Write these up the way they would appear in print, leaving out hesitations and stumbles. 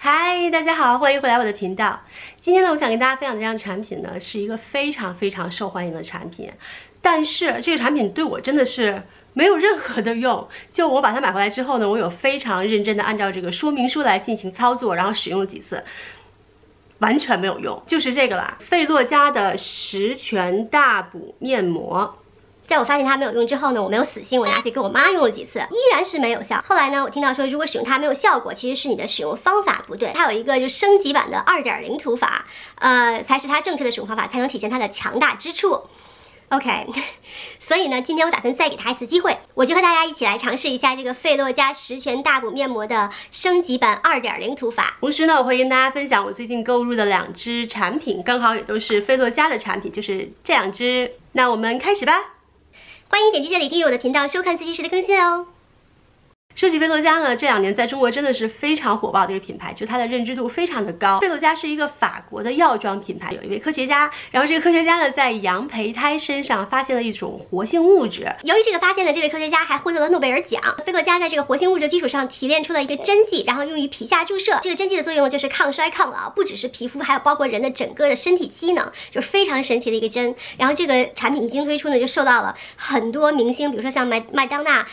嗨，大家好，欢迎回来我的频道。今天呢，我想跟大家分享的这样的产品呢，是一个非常受欢迎的产品，但是这个产品对我真的是没有任何的用。就我把它买回来之后呢，我有非常认真的按照这个说明书来进行操作，然后使用了几次，完全没有用。就是这个啦，费洛嘉的十全大补面膜。在我发现它没有用之后呢，我没有死心，我拿去给我妈用了几次，依然是没有效。后来呢，我听到说如果使用它没有效果，其实是你的使用方法不对。它有一个就升级版的2.0涂法，才是它正确的使用方法，才能体现它的强大之处。OK， 所以呢，今天我打算再给它一次机会，我就和大家一起来尝试一下这个费洛嘉十全大补面膜的升级版2.0涂法。同时呢，我会跟大家分享我最近购入的2支产品，刚好也都是费洛嘉的产品，就是这2支。那我们开始吧。欢迎点击这里订阅我的频道，收看最及时的更新哦。说起费洛嘉呢，这2年在中国真的是非常火爆的一个品牌，就它的认知度非常的高。费洛嘉是一个法国的药妆品牌，有一位科学家，然后这个科学家呢在羊胚胎身上发现了一种活性物质。由于这个发现呢，这位科学家还获得了诺贝尔奖。费洛嘉在这个活性物质的基础上提炼出了一个针剂，然后用于皮下注射。这个针剂的作用就是抗衰抗老，不只是皮肤，还有包括人的整个的身体机能，就是非常神奇的一个针。然后这个产品一经推出呢，就受到了很多明星，比如说像麦当娜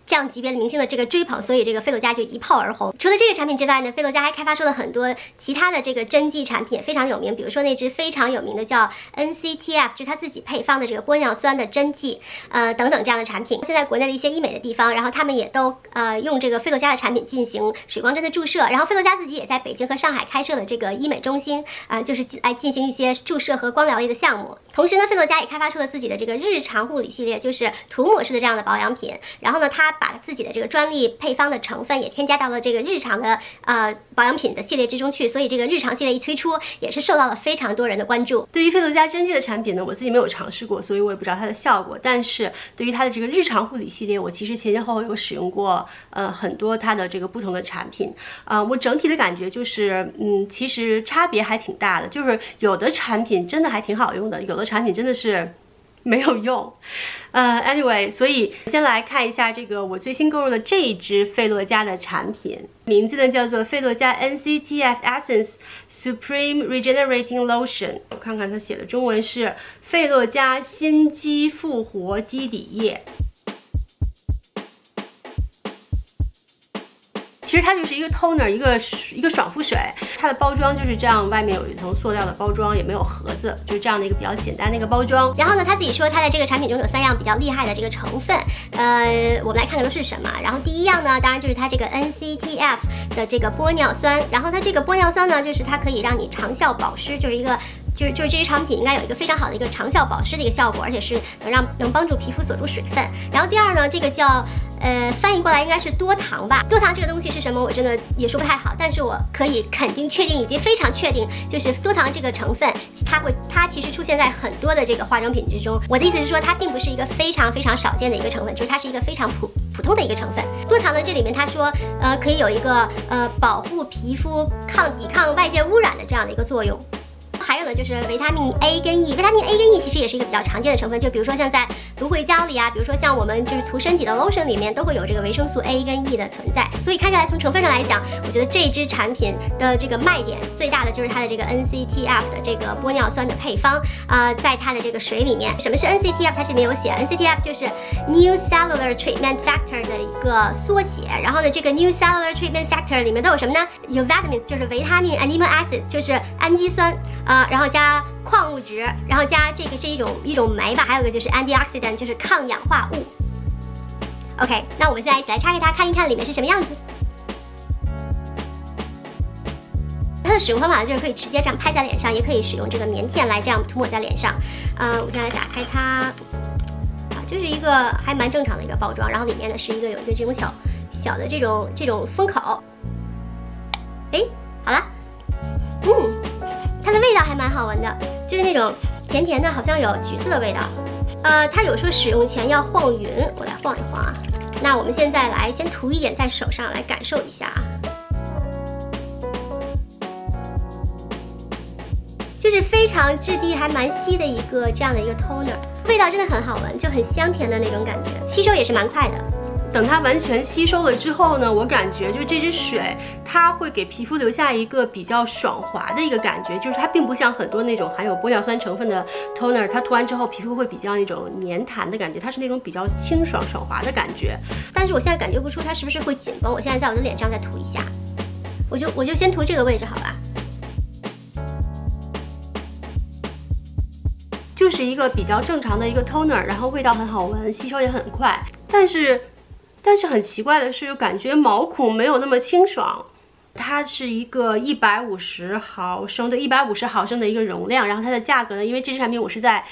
这样级别的明星的这个追捧，所以这个费洛嘉就一炮而红。除了这个产品之外呢，费洛嘉还开发出了很多其他的这个针剂产品，也非常有名。比如说那支非常有名的叫 NCTF， 就是它自己配方的这个玻尿酸的针剂，等等这样的产品。现在国内的一些医美的地方，然后他们也都用这个费洛嘉的产品进行水光针的注射。然后费洛嘉自己也在北京和上海开设了这个医美中心，就是来进行一些注射和光疗类的项目。同时呢，费洛嘉也开发出了自己的这个日常护理系列，就是涂抹式的这样的保养品。然后呢，它把自己的这个专利配方的成分也添加到了这个日常的保养品的系列之中去，所以这个日常系列一推出，也是受到了非常多人的关注。对于费洛嘉针剂的产品呢，我自己没有尝试过，所以我也不知道它的效果。但是对于它的这个日常护理系列，我其实前后有使用过很多它的这个不同的产品。我整体的感觉就是其实差别还挺大的，就是有的产品真的还挺好用的，有的产品真的是没有用。anyway， 所以先来看一下这个我最新购入的这一支费洛嘉的产品，名字呢叫做费洛嘉 NCTF Essence Supreme Regenerating Lotion。我看看它写的中文是费洛嘉新肌复活基底液。其实它就是一个 toner， 一个爽肤水，它的包装就是这样，外面有一层塑料的包装，也没有盒子，就是这样的一个比较简单的一个包装。然后呢，他自己说他在这个产品中有3样比较厉害的这个成分，我们来看看都是什么。然后第一样呢，当然就是它这个 NCTF 的这个玻尿酸，然后它这个玻尿酸呢，就是它可以让你长效保湿，就是一个。就是这支产品应该有一个非常好的一个长效保湿的一个效果，而且是能帮助皮肤锁住水分。然后第二呢，这个叫翻译过来应该是多糖吧。多糖这个东西是什么，我真的也说不太好，但是我可以肯定确定以及非常确定，就是多糖这个成分，它其实出现在很多的这个化妆品之中。我的意思是说，它并不是一个非常少见的一个成分，就是它是一个非常普通的一个成分。多糖呢，这里面它说可以有一个保护皮肤抵抗外界污染的这样的一个作用。还有呢，就是维他命 A 跟 E， 维他命 A 跟 E 其实也是一个比较常见的成分，就比如说像在芦荟胶里啊，比如说像我们就是涂身体的 lotion 里面都会有这个维生素 A 跟 E 的存在。所以看下来从成分上来讲，我觉得这支产品的这个卖点最大的就是它的这个 NCTF 的这个玻尿酸的配方，在它的这个水里面。什么是 NCTF？ 它这里面有写 NCTF 就是 New Cellular Treatment Factor 的一个缩写。然后呢，这个 New Cellular Treatment Factor 里面都有什么呢？有 vitamins 就是维他命 ，amino acid 就是氨基酸。然后加矿物质，然后加这个是一种酶吧，还有一个就是 antioxidant 就是抗氧化物。OK， 那我们现在一起来拆开它，看一看里面是什么样子。它的使用方法就是可以直接这样拍在脸上，也可以使用这个棉片来这样涂抹在脸上。我现在来打开它，就是一个还蛮正常的一个包装，然后里面呢是有一个这种小的这种封口。哎，好了，它的味道还蛮好闻的，就是那种甜甜的，好像有橘子的味道。它有说使用前要晃匀，我来晃一晃啊。那我们现在来先涂一点在手上来感受一下啊。就是非常质地还蛮稀的一个这样的一个 toner， 味道真的很好闻，就很香甜的那种感觉，吸收也是蛮快的。等它完全吸收了之后呢，我感觉就这支水它会给皮肤留下一个比较爽滑的一个感觉，就是它并不像很多那种含有玻尿酸成分的 toner， 它涂完之后皮肤会比较那种黏弹的感觉，它是那种比较清爽爽滑的感觉。但是我现在感觉不出它是不是会紧绷，我现在在我的脸上再涂一下，我就先涂这个位置好吧。就是一个比较正常的一个 toner， 然后味道很好闻，吸收也很快。但是很奇怪的是，感觉毛孔没有那么清爽。它是一个150毫升的一个容量，然后它的价格呢，因为这支产品我是在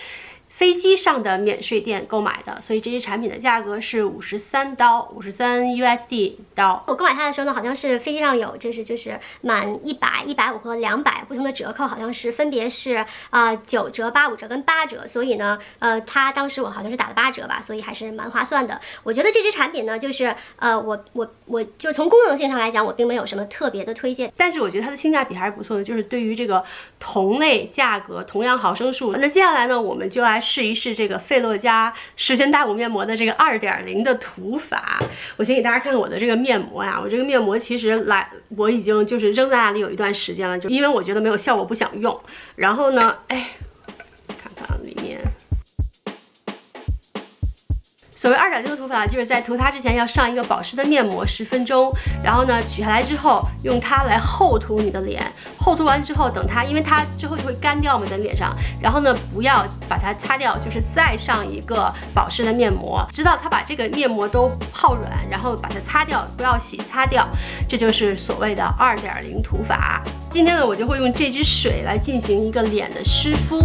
飞机上的免税店购买的，所以这支产品的价格是53刀，53 USD 刀。我购买它的时候呢，好像是飞机上有就是满100、150和200不同的折扣，好像是分别是9折、85折跟8折，所以呢，它当时我好像是打了8折吧，所以还是蛮划算的。我觉得这支产品呢，就是我就从功能性上来讲，我并没有什么特别的推荐，但是我觉得它的性价比还是不错的，就是对于这个同类价格、同样毫升数，那接下来呢，我们就来试一试这个费洛嘉10全大补面膜的这个2.0的涂法。我先给大家看看我的这个面膜呀，我这个面膜其实我已经就是扔在那里有一段时间了，就因为我觉得没有效果不想用。然后呢，哎，看看里面。所谓2.0的涂法，就是在涂它之前要上一个保湿的面膜10分钟，然后呢取下来之后用它来厚涂你的脸，厚涂完之后等它，因为它之后就会干掉我们的脸上，然后呢不要把它擦掉，就是再上一个保湿的面膜，直到它把这个面膜都泡软，然后把它擦掉，不要洗，擦掉，这就是所谓的2.0涂法。今天呢我就会用这支水来进行一个脸的湿敷。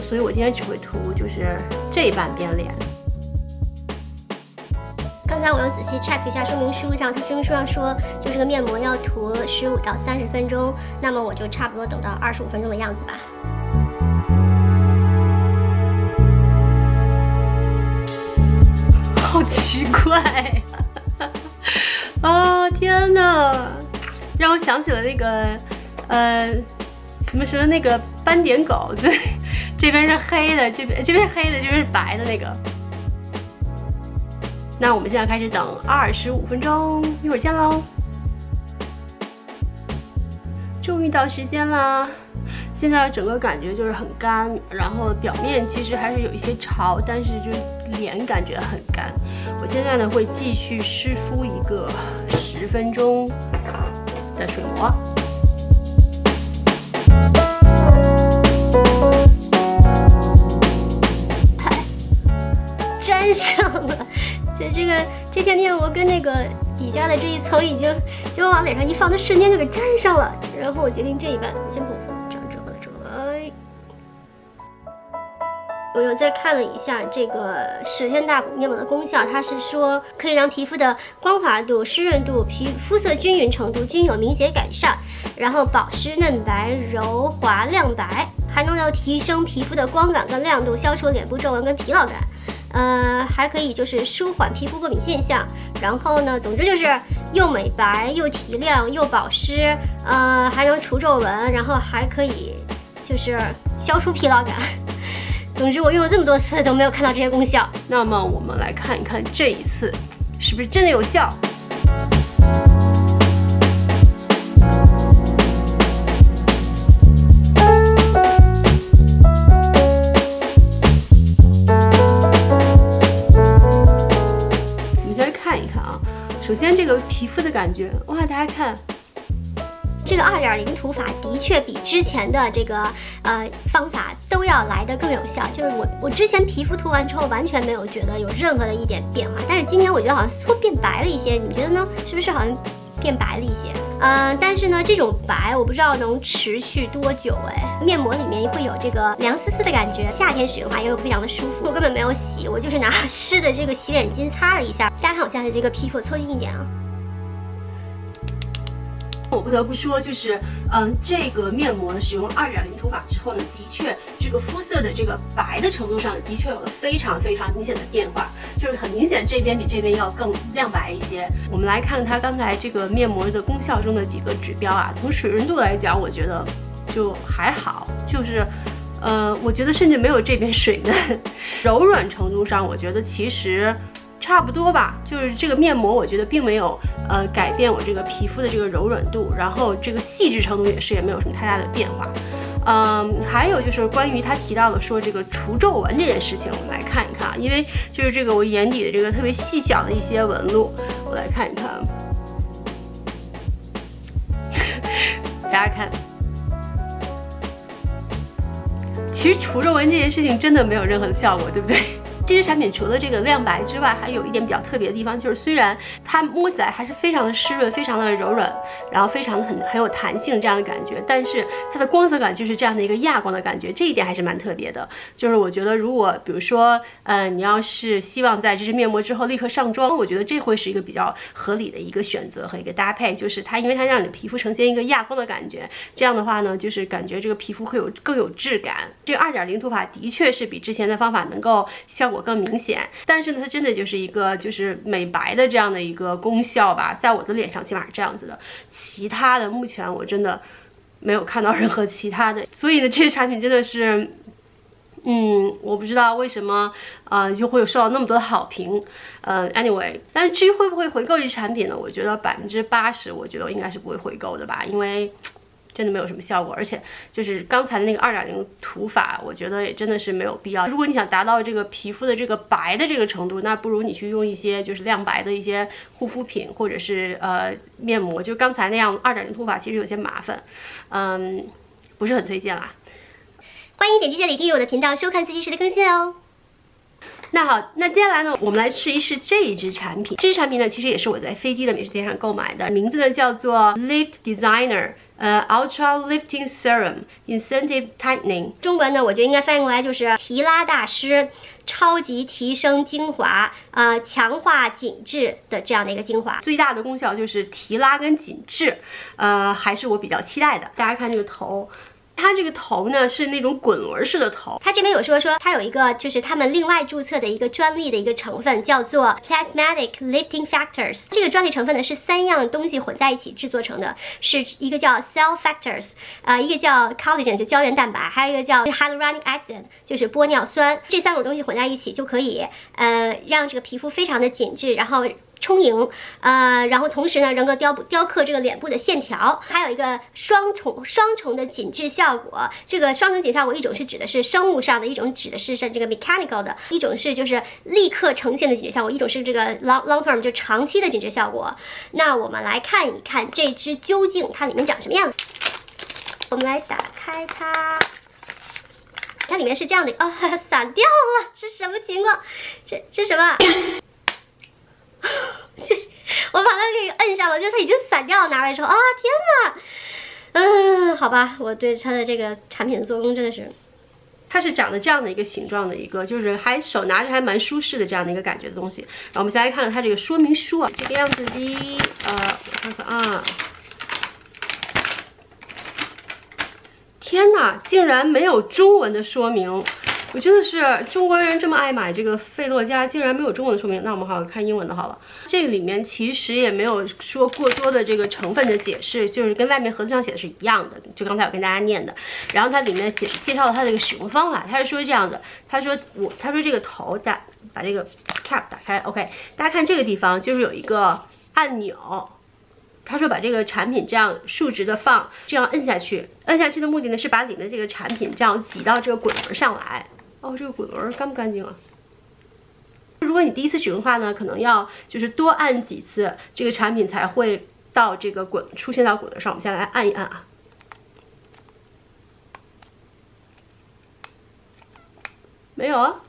所以我今天只会涂就是这半边脸。刚才我又仔细 check 一下说明书上，它说明书上说就这个面膜要涂15到30分钟，那么我就差不多等到25分钟的样子吧。好奇怪啊！天哪，让我想起了那个什么那个斑点狗，对。这边是黑的，这边是黑的，这边是白的那个。那我们现在开始等25分钟，一会儿见喽。终于到时间了，现在整个感觉就是很干，然后表面其实还是有一些潮，但是就是脸感觉很干。我现在呢会继续湿敷一个10分钟的水膜。粘上了，这片面膜跟那个底下的这一层已经就往脸上一放，它瞬间就给粘上了。然后我决定这一半先不敷，这样折合出来。我又再看了一下这个10天大补面膜的功效，它是说可以让皮肤的光滑度、湿润度、肤色均匀程度均有明显改善，然后保湿、嫩白、柔滑、亮白，还能够提升皮肤的光感跟亮度，消除脸部皱纹跟疲劳感。还可以就是舒缓皮肤过敏现象，然后呢，总之就是又美白又提亮又保湿，还能除皱纹，然后还可以就是消除疲劳感。总之我用了这么多次都没有看到这些功效。那么我们来看一看这一次是不是真的有效。首先这个皮肤的感觉，哇，大家看，这个2.0涂法的确比之前的这个方法都要来得更有效。就是我之前皮肤涂完之后完全没有觉得有任何的一点变化，但是今天我觉得好像似乎变白了一些，你觉得呢？是不是好像变白了一些？但是呢，这种白我不知道能持续多久哎。面膜里面会有这个凉丝丝的感觉，夏天使用的话又非常的舒服。我根本没有洗，我就是拿湿的这个洗脸巾擦了一下。大家看我现在的这个皮肤，凑近一点啊。我不得不说，就是这个面膜呢，使用2.0涂法之后呢，的确这个肤色的这个白的程度上，的确有了非常明显的变化，就是很明显这边比这边要更亮白一些。我们来看它刚才这个面膜的功效中的几个指标啊，从水润度来讲，我觉得就还好，就是我觉得甚至没有这边水嫩。柔软程度上，我觉得其实差不多吧，就是这个面膜，我觉得并没有改变我这个皮肤的这个柔软度，然后这个细致程度也没有什么太大的变化。还有就是关于他提到的说这个除皱纹这件事情，我们来看一看啊，因为就是这个我眼底的这个特别细小的一些纹路，我来看一看，大家看。其实除皱纹这件事情真的没有任何的效果，对不对？这支产品除了这个亮白之外，还有一点比较特别的地方，就是虽然它摸起来还是非常的湿润，非常的柔软，然后非常的很有弹性这样的感觉，但是它的光泽感就是这样的一个亚光的感觉，这一点还是蛮特别的。就是我觉得如果比如说你要是希望在这支面膜之后立刻上妆，我觉得这会是一个比较合理的一个选择和一个搭配，就是它因为它让你的皮肤呈现一个亚光的感觉，这样的话呢，就是感觉这个皮肤会更有质感。这个2.0涂法的确是比之前的方法能够效果更明显，但是呢，它真的就是一个就是美白的这样的一个功效吧，在我的脸上起码是这样子的，其他的目前我真的没有看到任何其他的，所以呢，这个产品真的是，我不知道为什么就会有受到那么多的好评，anyway， 但是至于会不会回购这产品呢？我觉得80%，我觉得我应该是不会回购的吧，因为真的没有什么效果，而且就是刚才的那个2.0涂法，我觉得也真的是没有必要。如果你想达到这个皮肤的这个白的这个程度，那不如你去用一些就是亮白的一些护肤品或者是面膜。就刚才那样2.0涂法其实有些麻烦，不是很推荐啦。欢迎点击这里订阅我的频道，收看最及时的更新哦。那好，那接下来呢，我们来试一试这一支产品。这支产品呢，其实也是我在飞机的美食店上购买的，名字呢叫做 Lift Designer。Ultra Lifting Serum Incentive Tightening， 中文呢，我觉得应该翻译过来就是提拉大师超级提升精华，强化紧致的这样的一个精华。最大的功效就是提拉跟紧致，还是我比较期待的。大家看这个头。它这个头呢是那种滚轮式的头，它这边有说它有一个就是他们另外注册的一个专利的一个成分叫做 Plasmatic Lifting Factors， 这个专利成分呢是3样东西混在一起制作成的，是一个叫 Cell Factors， 一个叫 Collagen 就胶原蛋白，还有一个叫 Hyaluronic Acid 就是玻尿酸，这3种东西混在一起就可以让这个皮肤非常的紧致，然后充盈，然后同时呢，能够雕刻这个脸部的线条，还有一个双重的紧致效果。这个双重紧致效果，一种是指的是生物上的，一种指的是这个 mechanical 的，一种是就是立刻呈现的紧致效果，一种是这个 long term 就长期的紧致效果。那我们来看一看这支究竟它里面长什么样子。我们来打开它。它里面是这样的，散掉了，是什么情况？这什么？就是我把它给摁上了，就是它已经散掉了，拿来说啊，天哪！好吧，我对它的这个产品的做工真的是，它是长得这样的一个形状的一个，就是还手拿着还蛮舒适的这样的一个感觉的东西。然后我们先来看看它这个说明书啊，这个样子的，我看看啊。天哪，竟然没有中文的说明！我真的是中国人这么爱买这个费洛嘉，竟然没有中文的说明。那我们好好看英文的好了。这个里面其实也没有说过多的这个成分的解释，就是跟外面盒子上写的是一样的。就刚才我跟大家念的，然后它里面介绍了它的一个使用方法。它是说这样的，他说这个头把这个 cap 打开 ，OK， 大家看这个地方就是有一个按钮。他说把这个产品这样竖直的放，这样摁下去，摁下去的目的呢是把里面的这个产品这样挤到这个滚轮上来。哦，这个滚轮干不干净啊？如果你第一次使用的话呢，可能要就是多按几次，这个产品才会到这个出现到滚轮上。我们先来按一按啊。没有啊。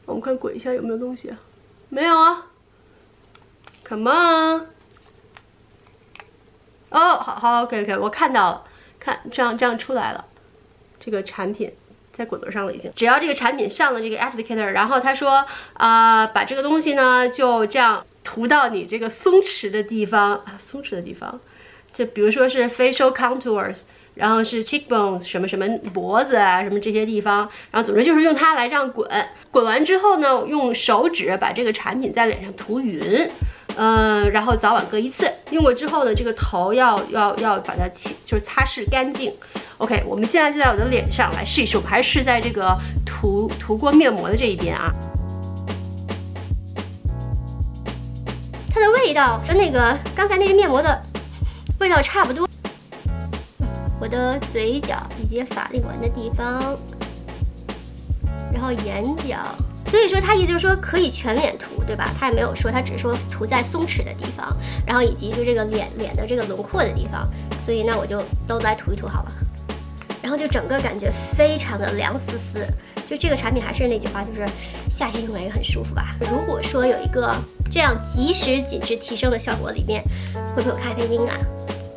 我们看滚一下有没有东西啊？没有啊。Come on。哦，好 ，OK， 我看到了，看这样出来了，这个产品在滚轮上了已经。只要这个产品上了这个 applicator， 然后他说把这个东西呢就这样涂到你这个松弛的地方，松弛的地方，这比如说是 facial contours。然后是 cheekbones 什么什么脖子啊什么这些地方，然后总之就是用它来这样滚，滚完之后呢，用手指把这个产品在脸上涂匀，然后早晚各一次。用过之后呢，这个头要把它就是擦拭干净。OK， 我们现在就在我的脸上来试一试，我们还是试在这个涂过面膜的这一边啊。它的味道跟那个刚才那个面膜的味道差不多。我的嘴角以及法令纹的地方，然后眼角，所以说他意思就是说可以全脸涂，对吧？他也没有说，他只是说涂在松弛的地方，然后以及就这个脸的这个轮廓的地方，所以那我就都来涂一涂好了。然后就整个感觉非常的凉丝丝，就这个产品还是那句话，就是夏天用来也很舒服吧。如果说有一个这样即时紧致提升的效果，里面会不会有咖啡因啊？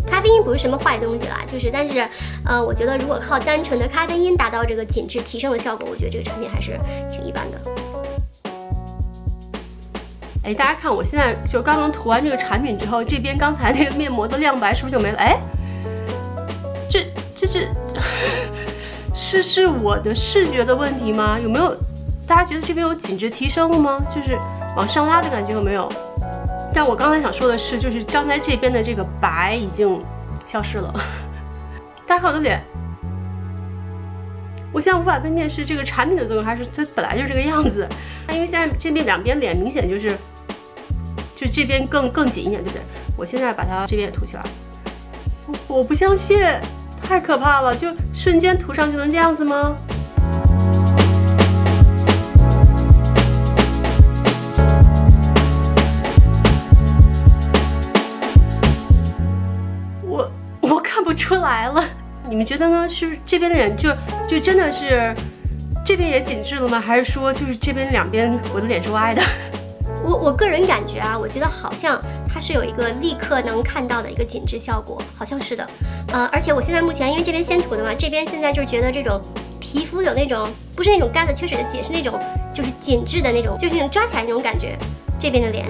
咖啡因不是什么坏东西啦，但是，我觉得如果靠单纯的咖啡因达到这个紧致提升的效果，我觉得这个产品还是挺一般的。哎，大家看，我现在就刚刚涂完这个产品之后，这边刚才那个面膜的亮白是不是就没了？哎，这是我的视觉的问题吗？有没有？大家觉得这边有紧致提升了吗？就是往上拉的感觉有没有？但我刚才想说的是，就是刚才这边的这个白已经消失了。大家看我的脸，我现在无法分辨是这个产品的作用，还是它本来就是这个样子。因为现在这边两边脸明显就这边更紧一点，对不对？我现在把它这边也涂起来，我不相信，太可怕了！就瞬间涂上就能这样子吗？我看不出来了，你们觉得呢？是这边的脸就真的是这边也紧致了吗？还是说就是这边两边我的脸是歪的？我个人感觉啊，我觉得好像它是有一个立刻能看到的一个紧致效果，好像是的。而且我现在目前因为这边先涂的嘛，这边现在就是觉得这种皮肤有那种不是那种干的缺水的紧，是那种就是紧致的那种，就是那种抓起来那种感觉。这边的脸。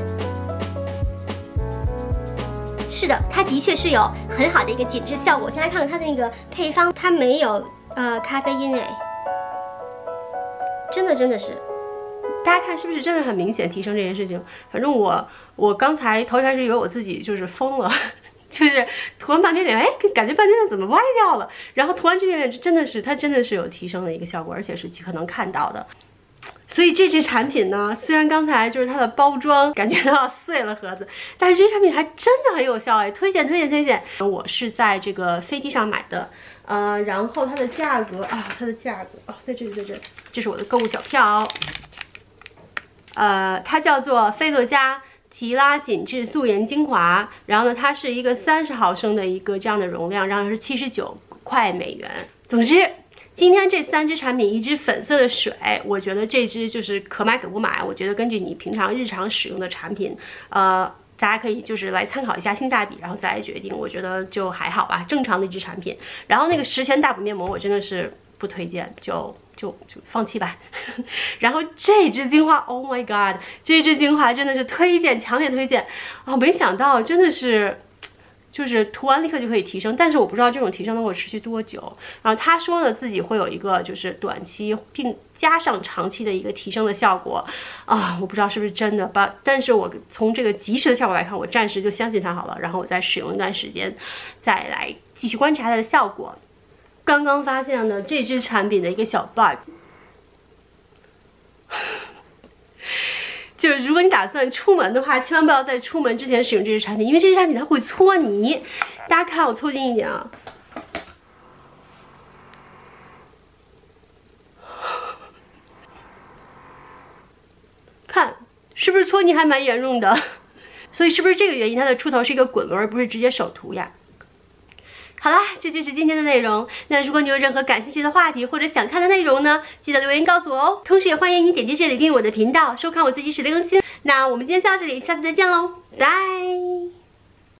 是的，它的确是有很好的一个紧致效果。现在看看它的那个配方，它没有咖啡因哎，真的是，大家看是不是真的很明显提升这件事情？反正我刚才头一开始以为我自己就是疯了，就是涂完半边脸，哎，感觉半边脸怎么歪掉了？然后涂完这边脸，它真的是有提升的一个效果，而且是即可能看到的。所以这支产品呢，虽然刚才就是它的包装感觉到碎了盒子，但是这支产品还真的很有效哎，推荐！我是在这个飞机上买的，然后它的价格啊，在这里，这是我的购物小票，它叫做菲洛嘉提拉紧致素颜精华，然后呢，它是一个30毫升的一个这样的容量，然后是79块美元。总之。今天这3支产品，一支粉色的水，我觉得这支就是可买可不买。我觉得根据你平常日常使用的产品，大家可以就是来参考一下性价比，然后再来决定。我觉得就还好吧，正常的一支产品。然后那个10全大补面膜，我真的是不推荐，就放弃吧。然后这支精华 ，Oh my god， 这支精华真的是推荐，强烈推荐啊！没想到真的是。就是涂完立刻就可以提升，但是我不知道这种提升能够持续多久。然后他说呢，自己会有一个就是短期并加上长期的一个提升的效果啊，我不知道是不是真的吧。但是我从这个及时的效果来看，我暂时就相信它好了。然后我再使用一段时间，再来继续观察它的效果。刚刚发现了这支产品的一个小 bug。就是如果你打算出门的话，千万不要在出门之前使用这支产品，因为这支产品它会搓泥。大家看，我凑近一点啊，看是不是搓泥还蛮严重的？所以是不是这个原因它的出头是一个滚轮，而不是直接手涂呀？好啦，这就是今天的内容。那如果你有任何感兴趣的话题或者想看的内容呢，记得留言告诉我哦。同时也欢迎你点击这里订阅我的频道，收看我最及时的更新。那我们今天就到这里，下次再见喽，拜。